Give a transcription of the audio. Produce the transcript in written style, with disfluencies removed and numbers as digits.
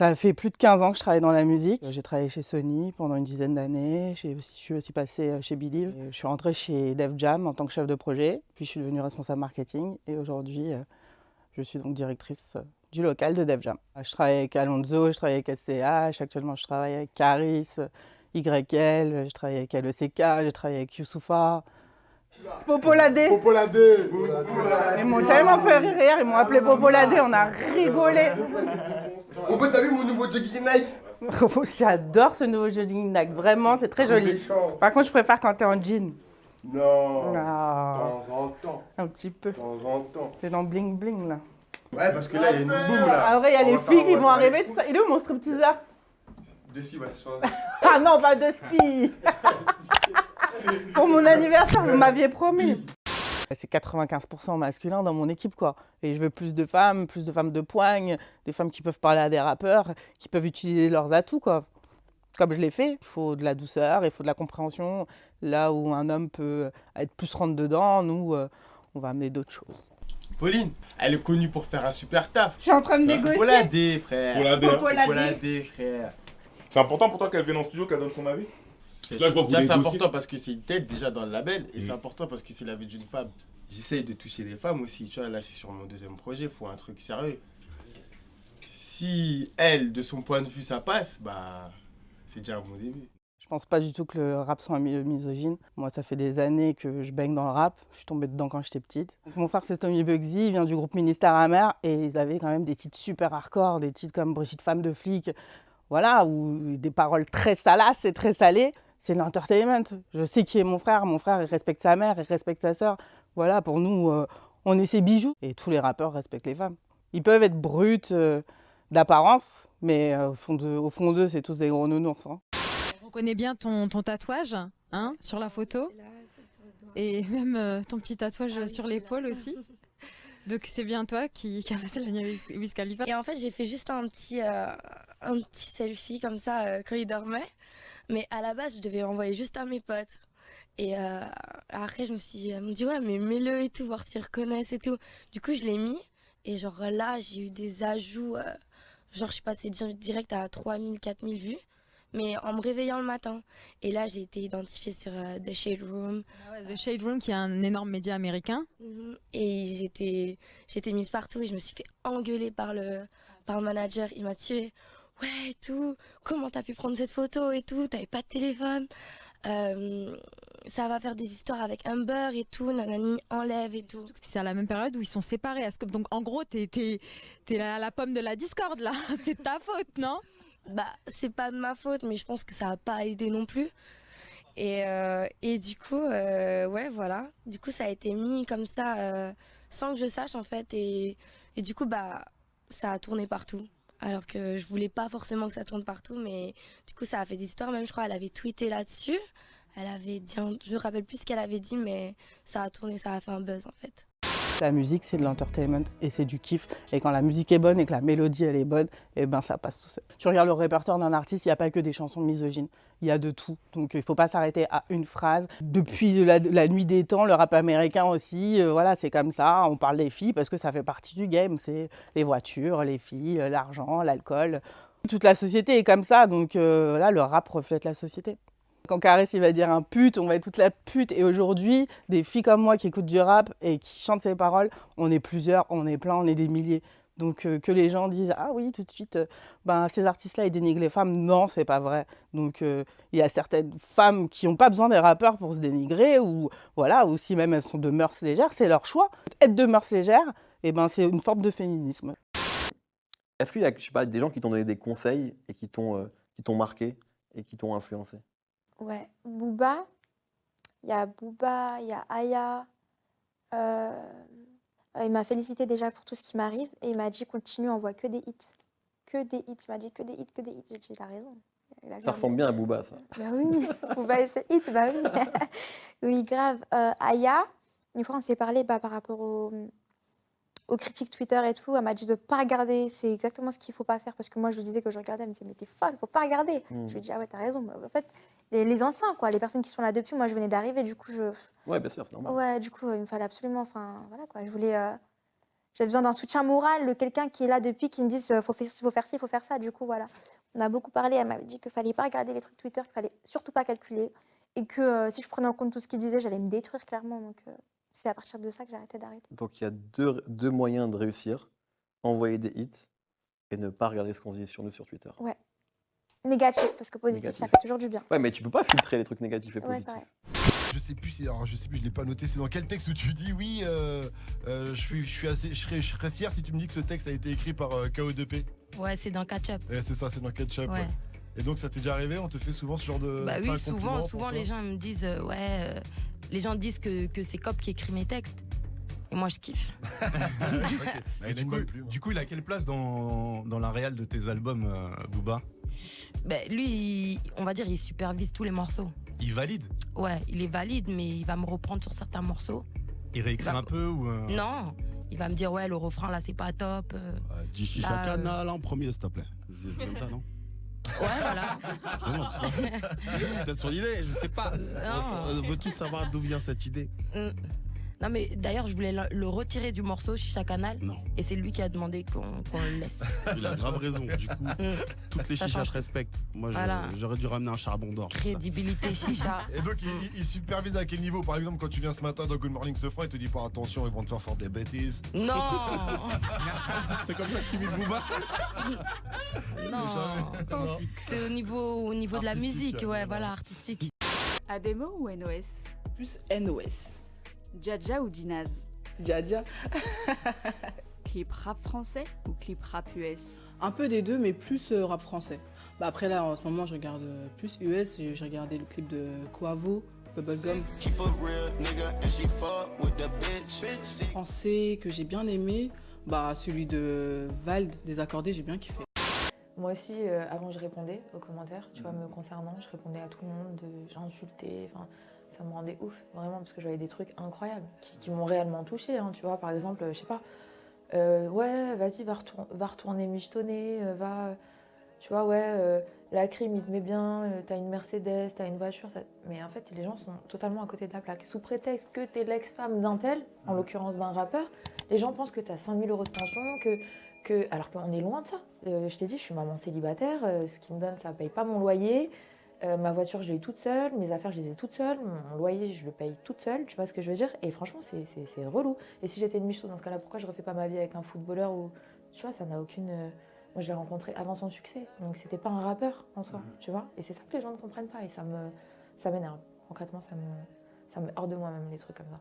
Ça fait plus de 15 ans que je travaille dans la musique. J'ai travaillé chez Sony pendant une dizaine d'années. Je suis aussi passée chez Believe. Je suis rentrée chez Def Jam en tant que chef de projet. Puis je suis devenue responsable marketing. Et aujourd'hui, je suis donc directrice du local de Def Jam. Je travaille avec Alonso, je travaille avec SCH. Actuellement, je travaille avec Caris, YL. Je travaille avec LECK, j'ai travaillé avec Youssoupha. Popoladé. Popoladé. Ils m'ont tellement fait rire, ils m'ont appelé Popoladé, on a rigolé. En fait, t'as vu mon nouveau jogging Nike? J'adore ce nouveau jogging Nike, vraiment, c'est très joli. Par contre, je préfère quand t'es en jean. Non. Ah, De temps en temps. un petit peu. De temps en temps. T'es dans bling bling là. Ouais, parce que là, il y a une boum là. Ah vrai, il y a les filles qui vont arriver, arriver. tout ça. Il est où mon stripteaseur? Deux filles vont se changer. Ah non, pas de spi. Pour mon anniversaire, vous m'aviez promis. C'est 95% masculin dans mon équipe, quoi. Et je veux plus de femmes de poigne, des femmes qui peuvent parler à des rappeurs, qui peuvent utiliser leurs atouts, quoi. Comme je l'ai fait, il faut de la douceur, il faut de la compréhension. Là où un homme peut être plus rentre dedans, nous, on va amener d'autres choses. Pauline, elle est connue pour faire un super taf. Je suis en train de négocier. Popoladé, frère. Popoladé. Popoladé, frère. C'est important pour toi qu'elle vienne en studio, qu'elle donne son avis? C'est Là, je vois que vous déjà, c'est négociez. important parce que c'est une tête déjà dans le label et c'est important parce que c'est la vie d'une femme. J'essaye de toucher les femmes aussi, tu vois, là c'est sur mon deuxième projet, il faut un truc sérieux. Si elle, de son point de vue, ça passe, bah c'est déjà un bon début. Je pense pas du tout que le rap soit misogyne. Moi, ça fait des années que je baigne dans le rap. Je suis tombée dedans quand j'étais petite. Donc, mon frère, c'est Tommy Bugsy, il vient du groupe Ministère Amer et ils avaient quand même des titres super hardcore, des titres comme Brigitte Femme de flic, voilà, ou des paroles très salaces et très salées. C'est de l'entertainment. Je sais qui est mon frère. Mon frère, il respecte sa mère, il respecte sa sœur. Voilà, pour nous, on est ses bijoux. Et tous les rappeurs respectent les femmes. Ils peuvent être bruts d'apparence, mais au fond d'eux, c'est tous des gros nounours. Hein. On reconnaît bien ton tatouage hein, sur la photo et même ton petit tatouage sur l'épaule aussi. Donc c'est bien toi qui a passé la nuit avec Wiz Khalifa. Et en fait, j'ai fait juste un petit selfie comme ça quand il dormait. Mais à la base, je devais l'envoyer juste à mes potes. Et après, elle me dit ouais, mais mets-le et tout, voir s'ils reconnaissent et tout. Du coup, je l'ai mis. Et genre là, j'ai eu des ajouts. Genre, je suis passée direct à 3000, 4000 vues. Mais en me réveillant le matin. Et là, j'ai été identifiée sur The Shade Room. Ah ouais, The Shade Room, qui est un énorme média américain. Et j'étais mise partout et je me suis fait engueuler par le manager. Il m'a tué. Ouais, et tout. Comment t'as pu prendre cette photo et tout? T'avais pas de téléphone. Ça va faire des histoires avec Amber et tout. Nanani, enlève et tout. C'est à la même période où ils sont séparés. Donc en gros, t'es la pomme de la discorde là. C'est de ta faute, non? Bah, c'est pas de ma faute, mais je pense que ça a pas aidé non plus. Et du coup, ouais, voilà. Du coup, ça a été mis comme ça, sans que je sache en fait. Et du coup, bah, ça a tourné partout. Alors que je voulais pas forcément que ça tourne partout, mais du coup, ça a fait des histoires. Même, je crois, elle avait tweeté là-dessus. Elle avait dit, je me rappelle plus ce qu'elle avait dit, mais ça a tourné, ça a fait un buzz en fait. La musique, c'est de l'entertainment et c'est du kiff. Et quand la musique est bonne et que la mélodie, elle est bonne, et ben ça passe tout seul. Tu regardes le répertoire d'un artiste, il n'y a pas que des chansons misogynes. Il y a de tout. Donc il ne faut pas s'arrêter à une phrase. Depuis la nuit des temps, le rap américain aussi, voilà, c'est comme ça. On parle des filles parce que ça fait partie du game. C'est les voitures, les filles, l'argent, l'alcool. Toute la société est comme ça. Donc là, le rap reflète la société. Quand Caris il va dire un pute, on va être toute la pute. Et aujourd'hui, des filles comme moi qui écoutent du rap et qui chantent ces paroles, on est plusieurs, on est plein, on est des milliers. Donc que les gens disent ah oui tout de suite, ben, ces artistes-là ils dénigrent les femmes, non c'est pas vrai. Donc il y a certaines femmes qui n'ont pas besoin des rappeurs pour se dénigrer ou voilà, ou si même elles sont de mœurs légères, c'est leur choix. Être de mœurs légères, et ben, c'est une forme de féminisme. Est-ce qu'il y a, je sais pas, des gens qui t'ont donné des conseils et qui t'ont marqué et qui t'ont influencé? Ouais, Booba, il y a Aya. Il m'a félicité déjà pour tout ce qui m'arrive et il m'a dit continue, on voit que des hits. Que des hits. Il m'a dit que des hits, que des hits. J'ai dit il a raison. Ça ressemble bien à Booba, ça. Bah oui, Booba et ses hits, bah oui. Oui, grave. Aya, une fois on s'est parlé par rapport aux critiques Twitter et tout, elle m'a dit de ne pas regarder, c'est exactement ce qu'il ne faut pas faire, parce que moi je lui disais que je regardais, elle me disait mais t'es folle, il ne faut pas regarder. Je lui dis ah ouais t'as raison, en fait les anciens quoi, les personnes qui sont là depuis, moi je venais d'arriver, du coup Ouais bien sûr, c'est normal. Ouais, du coup il me fallait absolument, enfin voilà quoi, je voulais J'ai besoin d'un soutien moral, de quelqu'un qui est là depuis, qui me dise faut faire ci, faut faire ça. Du coup, voilà. On a beaucoup parlé. Elle m'avait dit qu'il fallait pas regarder les trucs Twitter, qu'il fallait surtout pas calculer. Et que si je prenais en compte tout ce qu'il disait, j'allais me détruire clairement. Donc, c'est à partir de ça que j'ai arrêté d'arrêter. Donc il y a deux moyens de réussir. Envoyer des hits et ne pas regarder ce qu'on dit sur nous sur Twitter. Ouais. Négatif, parce que positif, Négatif. ça fait toujours du bien. Ouais, mais tu peux pas filtrer les trucs négatifs et Ouais, positifs. c'est vrai. Je sais plus, je l'ai pas noté. C'est dans quel texte où tu dis oui, je serais fier si tu me dis que ce texte a été écrit par KO2P. Ouais, c'est dans Catch-up. C'est ça, c'est dans Ketchup. Ouais. Ouais. Et donc ça t'est déjà arrivé? On te fait souvent ce genre de. Bah c'est un oui, compliment souvent pour les toi gens me disent les gens disent que c'est Cop qui écrit mes textes. Et moi, je kiffe. Ok. Bah, il a une bonne plume. Du coup, il a quelle place dans la réal de tes albums, Booba? Lui, on va dire, il supervise tous les morceaux. Il valide? Ouais, il est valide, mais il va me reprendre sur certains morceaux. Il réécrit un peu ou Non, il va me dire, ouais, le refrain, là, c'est pas top. Dis Chicha Canal en premier, s'il te plaît. C'est comme ça, non? Ouais, voilà. Je demande, c'est peut-être son idée, je sais pas. On veut tous savoir d'où vient cette idée. Non, mais d'ailleurs, je voulais le retirer du morceau Chicha Canal. Non. Et c'est lui qui a demandé qu'on le laisse. Il a grave raison. Du coup, toutes les Ça chichas, change. je respecte. Moi, Voilà. j'aurais dû ramener un charbon d'or. pour ça. Crédibilité chicha. Et donc il supervise à quel niveau? Par exemple, quand tu viens ce matin dans Good Morning Sofran, il te dit pas attention, ils vont te faire des bêtises. Non. C'est comme ça que tu imites Booba? Non. C'est au niveau de la Artistique, musique, ouais, voilà. voilà, artistique. Ademo ou NOS? Plus NOS. Djadja ou Dinaz? Djadja. Clip rap français ou clip rap US? Un peu des deux, mais plus rap français. Après, là, en ce moment, je regarde plus US. J'ai regardé le clip de Quavo, Bubblegum. Français que j'ai bien aimé, celui de Vald, Désaccordé, j'ai bien kiffé. Moi aussi, avant, je répondais aux commentaires, tu vois, me concernant. Je répondais à tout le monde, j'insultais, ça me rendait ouf, vraiment, parce que j'avais des trucs incroyables qui m'ont réellement touchée, hein, tu vois. Par exemple, je sais pas, ouais, vas-y, va retourner michetonner, tu vois, ouais, la crime, il te met bien, t'as une Mercedes, t'as une voiture, mais en fait, les gens sont totalement à côté de la plaque. Sous prétexte que t'es l'ex-femme d'un tel, en l'occurrence d'un rappeur, les gens pensent que t'as 5 000 € de pension, alors qu'on est loin de ça. Je t'ai dit, je suis maman célibataire, ce qu'ils me donnent, ça ne paye pas mon loyer. Ma voiture, je l'ai toute seule, mes affaires, je les ai toutes seules, mon loyer, je le paye toute seule, tu vois ce que je veux dire? Et franchement, c'est relou. Et si j'étais une michto dans ce cas-là, pourquoi je refais pas ma vie avec un footballeur ou tu vois, ça n'a aucune... Moi, je l'ai rencontré avant son succès, donc c'était pas un rappeur en soi, tu vois? Et c'est ça que les gens ne comprennent pas et ça m'énerve. Concrètement, ça me hors de moi-même, les trucs comme ça.